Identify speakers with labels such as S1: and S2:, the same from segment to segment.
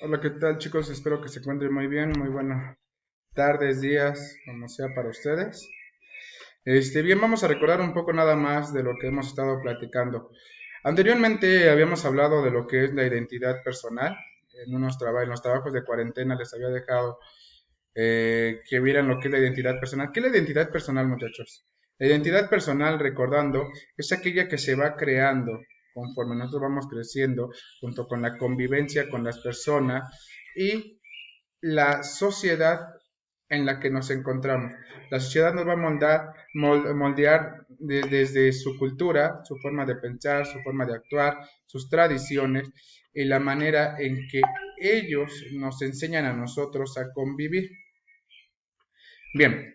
S1: Hola, ¿qué tal chicos? Espero que se encuentren muy bien, muy buenas tardes, días, como sea para ustedes. Bien, vamos a recordar un poco nada más de lo que hemos estado platicando. Anteriormente habíamos hablado de lo que es la identidad personal. En los trabajos de cuarentena les había dejado que vieran lo que es la identidad personal. ¿Qué es la identidad personal, muchachos? La identidad personal, recordando, es aquella que se va creando conforme nosotros vamos creciendo, junto con la convivencia con las personas y la sociedad en la que nos encontramos. La sociedad nos va a moldear desde su cultura, su forma de pensar, su forma de actuar, sus tradiciones y la manera en que ellos nos enseñan a nosotros a convivir. Bien,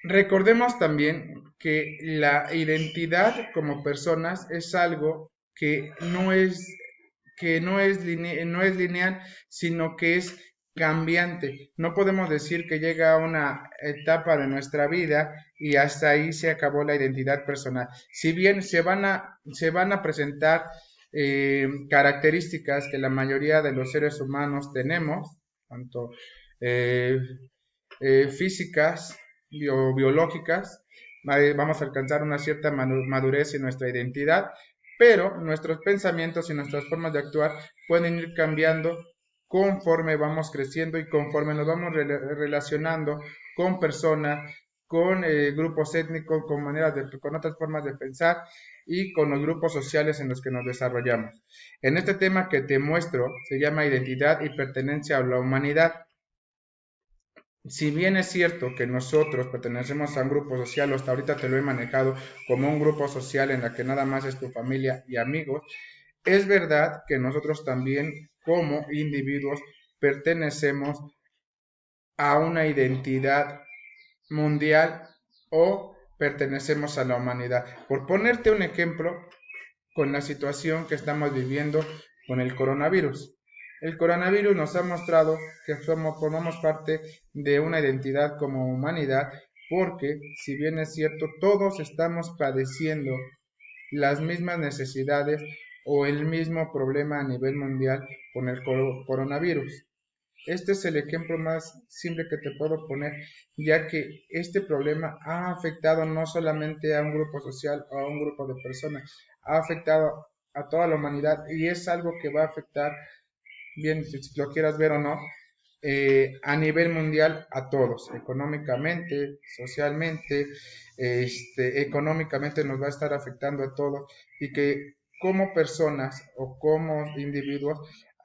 S1: recordemos también que la identidad como personas es algo no es lineal, sino que es cambiante. No podemos decir que llega a una etapa de nuestra vida y hasta ahí se acabó la identidad personal. Si bien se van a presentar características que la mayoría de los seres humanos tenemos, tanto eh, físicas, biológicas, vamos a alcanzar una cierta madurez en nuestra identidad, pero nuestros pensamientos y nuestras formas de actuar pueden ir cambiando conforme vamos creciendo y conforme nos vamos relacionando con personas, con grupos étnicos, con otras formas de pensar y con los grupos sociales en los que nos desarrollamos. En este tema que te muestro se llama identidad y pertenencia a la humanidad. Si bien es cierto que nosotros pertenecemos a un grupo social, o hasta ahorita te lo he manejado como un grupo social en la que nada más es tu familia y amigos, es verdad que nosotros también como individuos pertenecemos a una identidad mundial o pertenecemos a la humanidad. Por ponerte un ejemplo, con la situación que estamos viviendo con el coronavirus. El coronavirus nos ha mostrado que formamos parte de una identidad como humanidad porque, si bien es cierto, todos estamos padeciendo las mismas necesidades o el mismo problema a nivel mundial con el coronavirus. Este es el ejemplo más simple que te puedo poner, ya que este problema ha afectado no solamente a un grupo social o a un grupo de personas, ha afectado a toda la humanidad y es algo que va a afectar, bien si lo quieras ver o no, a nivel mundial a todos, económicamente, socialmente, económicamente nos va a estar afectando a todos y que como personas o como individuos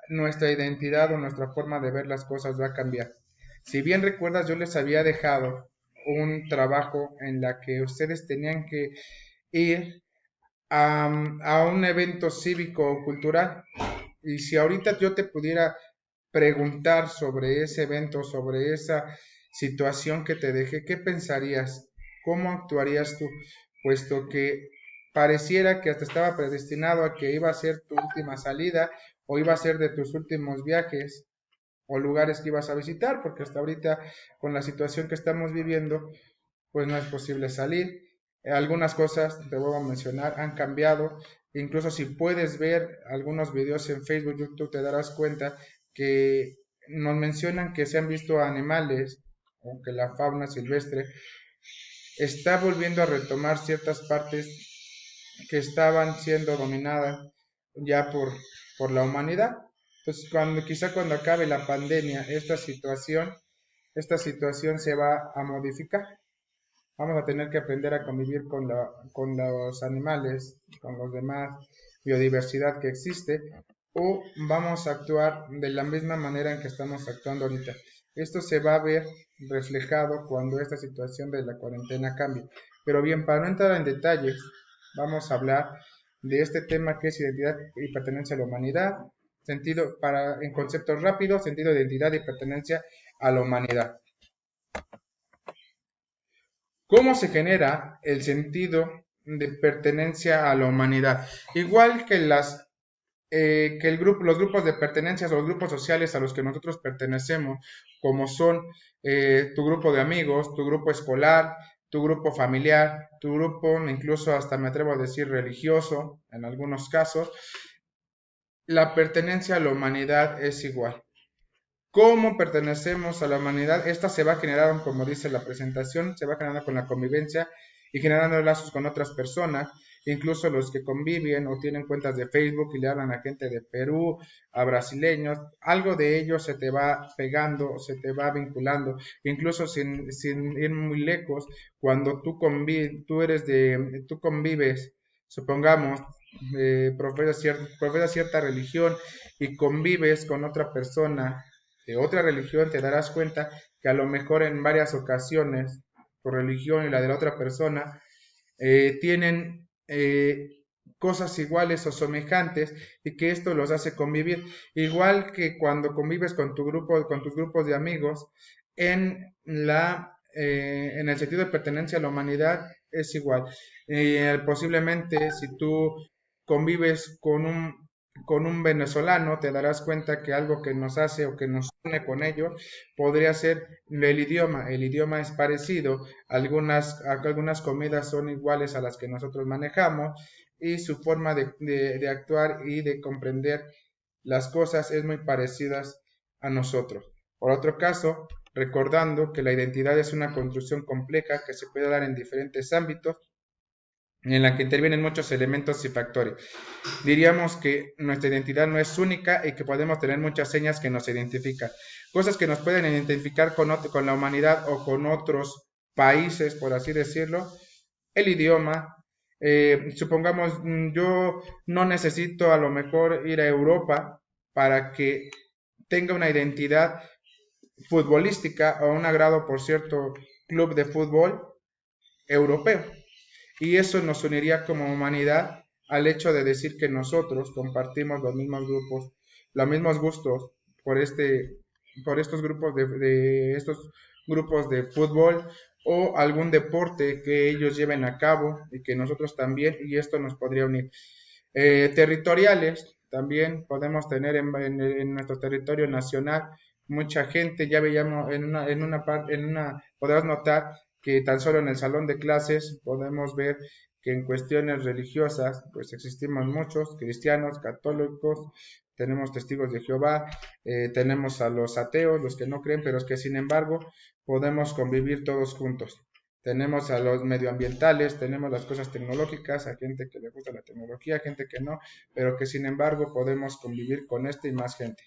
S1: nuestra identidad o nuestra forma de ver las cosas va a cambiar. Si bien recuerdas, yo les había dejado un trabajo en la que ustedes tenían que ir a un evento cívico o cultural. Y si ahorita yo te pudiera preguntar sobre ese evento, sobre esa situación que te dejé, ¿qué pensarías? ¿Cómo actuarías tú? Puesto que pareciera que hasta estaba predestinado a que iba a ser tu última salida o iba a ser de tus últimos viajes o lugares que ibas a visitar, porque hasta ahorita con la situación que estamos viviendo, pues no es posible salir. Algunas cosas, te voy a mencionar, han cambiado. Incluso si puedes ver algunos videos en Facebook, YouTube, te darás cuenta que nos mencionan que se han visto animales, aunque la fauna silvestre está volviendo a retomar ciertas partes que estaban siendo dominadas ya por la humanidad. Entonces, quizá cuando acabe la pandemia, esta situación se va a modificar. Vamos a tener que aprender a convivir con los animales, con los demás biodiversidad que existe, o vamos a actuar de la misma manera en que estamos actuando ahorita. Esto se va a ver reflejado cuando esta situación de la cuarentena cambie. Pero bien, para no entrar en detalles, vamos a hablar de este tema que es identidad y pertenencia a la humanidad, en conceptos rápidos, sentido de identidad y pertenencia a la humanidad. ¿Cómo se genera el sentido de pertenencia a la humanidad? Igual que los grupos de pertenencias o los grupos sociales a los que nosotros pertenecemos, como son tu grupo de amigos, tu grupo escolar, tu grupo familiar, tu grupo, incluso hasta me atrevo a decir religioso en algunos casos, la pertenencia a la humanidad es igual. ¿Cómo pertenecemos a la humanidad? Esta se va generando, como dice la presentación, se va generando con la convivencia y generando lazos con otras personas, incluso los que conviven o tienen cuentas de Facebook y le hablan a gente de Perú, a brasileños, algo de ellos se te va pegando, se te va vinculando, incluso sin ir muy lejos, cuando tú convives, supongamos, profesas cierta religión y convives con otra persona de otra religión, te darás cuenta que a lo mejor en varias ocasiones tu religión y la de la otra persona tienen cosas iguales o semejantes y que esto los hace convivir. Igual que cuando convives con tu grupo, con tus grupos de amigos, en el sentido de pertenencia a la humanidad es igual. Posiblemente si tú convives con un venezolano, te darás cuenta que algo que nos hace o que nos une con ellos podría ser el idioma. El idioma es parecido, algunas comidas son iguales a las que nosotros manejamos y su forma de actuar y de comprender las cosas es muy parecidas a nosotros. Por otro caso, recordando que la identidad es una construcción compleja que se puede dar en diferentes ámbitos en la que intervienen muchos elementos y factores. Diríamos que nuestra identidad no es única y que podemos tener muchas señas que nos identifican. Cosas que nos pueden identificar con la humanidad o con otros países, por así decirlo. El idioma. Supongamos, yo no necesito a lo mejor ir a Europa para que tenga una identidad futbolística o un agrado por cierto club de fútbol europeo. Y eso nos uniría como humanidad al hecho de decir que nosotros compartimos los mismos grupos, los mismos gustos por por estos estos grupos de fútbol o algún deporte que ellos lleven a cabo y que nosotros también, y esto nos podría unir. Territoriales, también podemos tener en nuestro territorio nacional mucha gente, ya veíamos podemos notar que tan solo en el salón de clases podemos ver que en cuestiones religiosas, pues existimos muchos, cristianos, católicos, tenemos testigos de Jehová, tenemos a los ateos, los que no creen, pero es que sin embargo podemos convivir todos juntos. Tenemos a los medioambientales, tenemos las cosas tecnológicas, a gente que le gusta la tecnología, gente que no, pero que sin embargo podemos convivir con y más gente.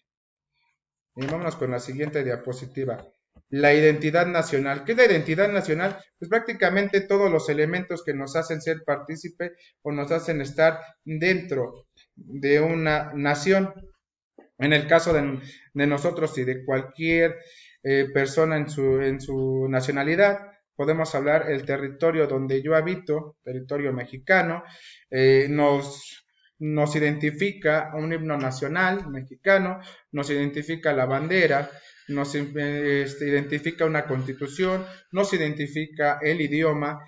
S1: Y vámonos con la siguiente diapositiva. La identidad nacional. ¿Qué es la identidad nacional? Pues prácticamente todos los elementos que nos hacen ser partícipe o nos hacen estar dentro de una nación. En el caso de nosotros y de cualquier persona en su nacionalidad, podemos hablar el territorio donde yo habito, territorio mexicano, nos identifica un himno nacional mexicano, nos identifica la bandera, nos identifica una constitución, nos identifica el idioma.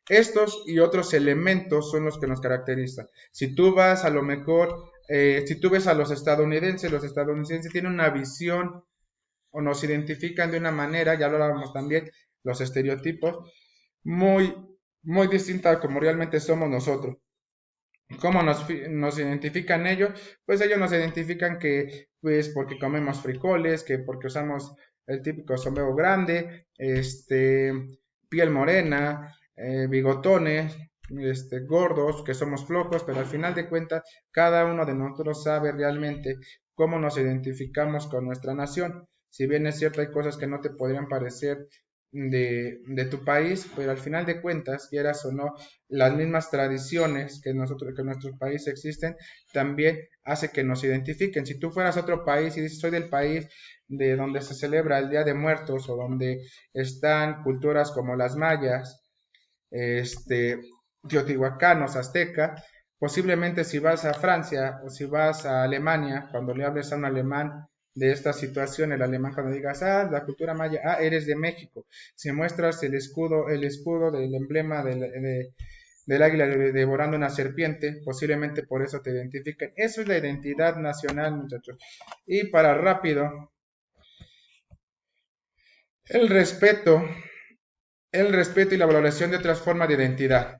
S1: Estos y otros elementos son los que nos caracterizan. Si tú vas a lo mejor, si tú ves a los estadounidenses tienen una visión o nos identifican de una manera, ya lo hablábamos también, los estereotipos, muy, muy distinta a como realmente somos nosotros. ¿Cómo nos identifican ellos? Pues ellos nos identifican que, pues, porque comemos frijoles, que porque usamos el típico sombrero grande, piel morena, bigotones, gordos, que somos flojos, pero al final de cuentas, cada uno de nosotros sabe realmente cómo nos identificamos con nuestra nación. Si bien es cierto, hay cosas que no te podrían parecer de tu país, pero al final de cuentas, quieras o no, las mismas tradiciones que que en nuestro país existen, también hace que nos identifiquen. Si tú fueras a otro país y dices, soy del país de donde se celebra el Día de Muertos o donde están culturas como las mayas, teotihuacanos, azteca, posiblemente si vas a Francia o si vas a Alemania, cuando le hables a un alemán de esta situación, el alemán cuando digas, la cultura maya, eres de México, si muestras el escudo del emblema del águila devorando una serpiente, posiblemente por eso te identifiquen. Eso es la identidad nacional, muchachos. Y para rápido, el respeto, el respeto y la valoración de otras formas de identidad.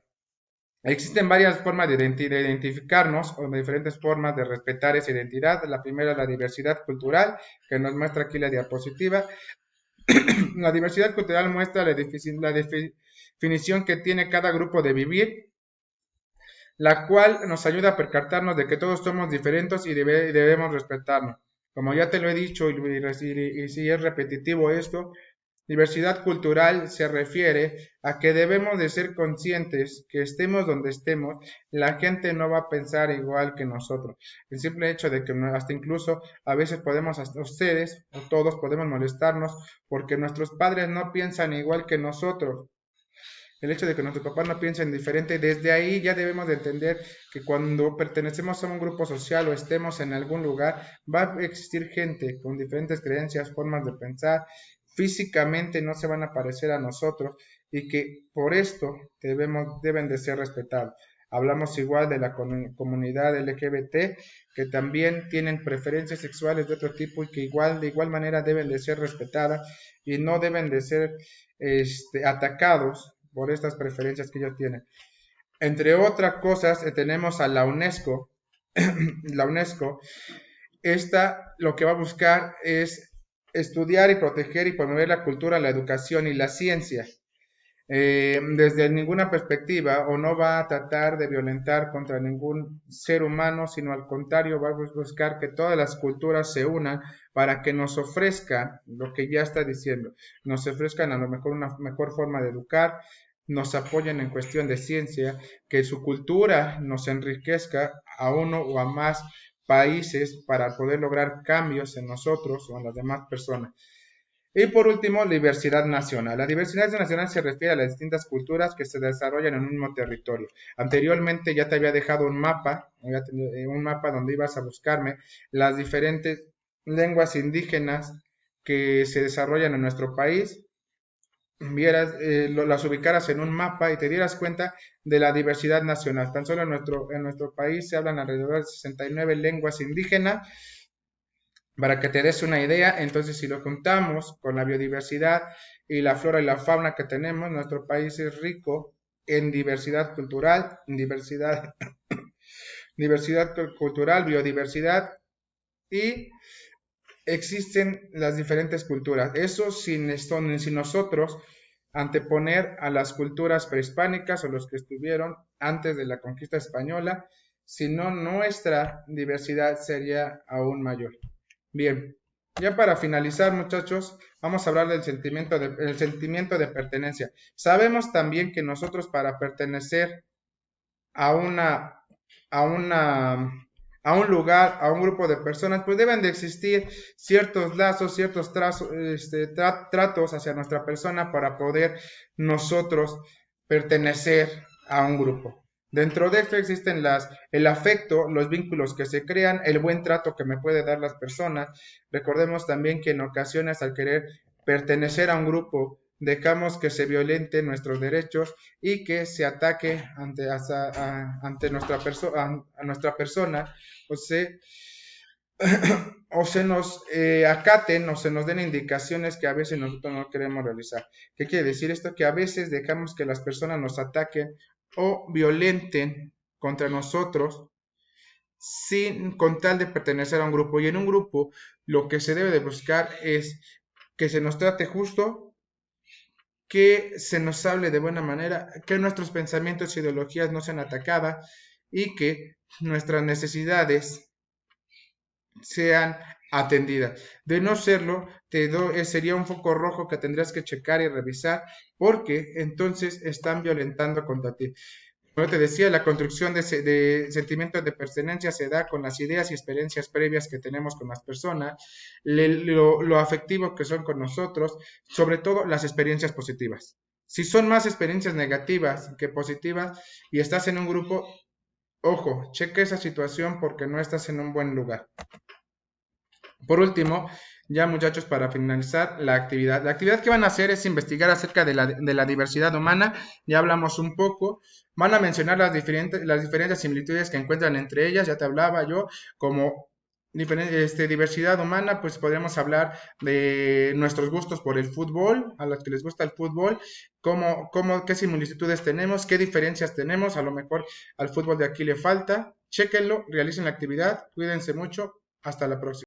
S1: Existen varias formas de identificarnos o diferentes formas de respetar esa identidad. La primera es la diversidad cultural, que nos muestra aquí la diapositiva. La diversidad cultural muestra la definición que tiene cada grupo de vivir, la cual nos ayuda a percatarnos de que todos somos diferentes y debemos respetarnos. Como ya te lo he dicho y si es repetitivo esto, diversidad cultural se refiere a que debemos de ser conscientes que estemos donde estemos, la gente no va a pensar igual que nosotros. El simple hecho de que hasta incluso a veces podemos, hasta ustedes o todos podemos molestarnos porque nuestros padres no piensan igual que nosotros. El hecho de que nuestros papás no piensen diferente, desde ahí ya debemos de entender que cuando pertenecemos a un grupo social o estemos en algún lugar, va a existir gente con diferentes creencias, formas de pensar, físicamente no se van a parecer a nosotros y que por esto deben de ser respetados. Hablamos igual de la comunidad LGBT, que también tienen preferencias sexuales de otro tipo y que de igual manera deben de ser respetadas y no deben de ser atacados por estas preferencias que ellos tienen. Entre otras cosas, tenemos a la UNESCO. La UNESCO, esta lo que va a buscar es estudiar y proteger y promover la cultura, la educación y la ciencia. Desde ninguna perspectiva o no va a tratar de violentar contra ningún ser humano, sino al contrario va a buscar que todas las culturas se unan para que nos ofrezcan lo que ya está diciendo, nos ofrezcan a lo mejor una mejor forma de educar, nos apoyen en cuestión de ciencia, que su cultura nos enriquezca a uno o a más países para poder lograr cambios en nosotros o en las demás personas. Y por último, diversidad nacional. La diversidad nacional se refiere a las distintas culturas que se desarrollan en un mismo territorio. Anteriormente ya te había dejado un mapa donde ibas a buscarme las diferentes lenguas indígenas que se desarrollan en nuestro país, las ubicaras en un mapa y te dieras cuenta de la diversidad nacional. Tan solo en nuestro país se hablan alrededor de 69 lenguas indígenas. Para que te des una idea, entonces si lo juntamos con la biodiversidad y la flora y la fauna que tenemos, nuestro país es rico en diversidad cultural, diversidad cultural, biodiversidad y existen las diferentes culturas. Eso sin nosotros anteponer a las culturas prehispánicas o los que estuvieron antes de la conquista española, sino nuestra diversidad sería aún mayor. Bien, ya para finalizar, muchachos, vamos a hablar del sentimiento de pertenencia. Sabemos también que nosotros para pertenecer a a un lugar, a un grupo de personas, pues deben de existir ciertos lazos, ciertos tratos hacia nuestra persona para poder nosotros pertenecer a un grupo. Dentro de esto existen el afecto, los vínculos que se crean, el buen trato que me puede dar las personas. Recordemos también que en ocasiones al querer pertenecer a un grupo, dejamos que se violenten nuestros derechos y que se ataque ante nuestra persona, o se nos acaten o se nos den indicaciones que a veces nosotros no queremos realizar. ¿Qué quiere decir esto? Que a veces dejamos que las personas nos ataquen o violenten contra nosotros con tal de pertenecer a un grupo. Y en un grupo lo que se debe de buscar es que se nos trate justo, que se nos hable de buena manera, que nuestros pensamientos e ideologías no sean atacadas y que nuestras necesidades sean atendidas. De no serlo, sería un foco rojo que tendrías que checar y revisar porque entonces están violentando contra ti. Como te decía, la construcción de sentimientos de pertenencia se da con las ideas y experiencias previas que tenemos con las personas, lo afectivo que son con nosotros, sobre todo las experiencias positivas. Si son más experiencias negativas que positivas y estás en un grupo, ojo, checa esa situación porque no estás en un buen lugar. Por último, ya muchachos, para finalizar la actividad. La actividad que van a hacer es investigar acerca de la diversidad humana. Ya hablamos un poco. Van a mencionar las diferentes similitudes que encuentran entre ellas. Ya te hablaba yo, como Diversidad humana, pues podríamos hablar de nuestros gustos por el fútbol, a los que les gusta el fútbol, qué similitudes tenemos, qué diferencias tenemos, a lo mejor al fútbol de aquí le falta. Chéquenlo, realicen la actividad, cuídense mucho, hasta la próxima.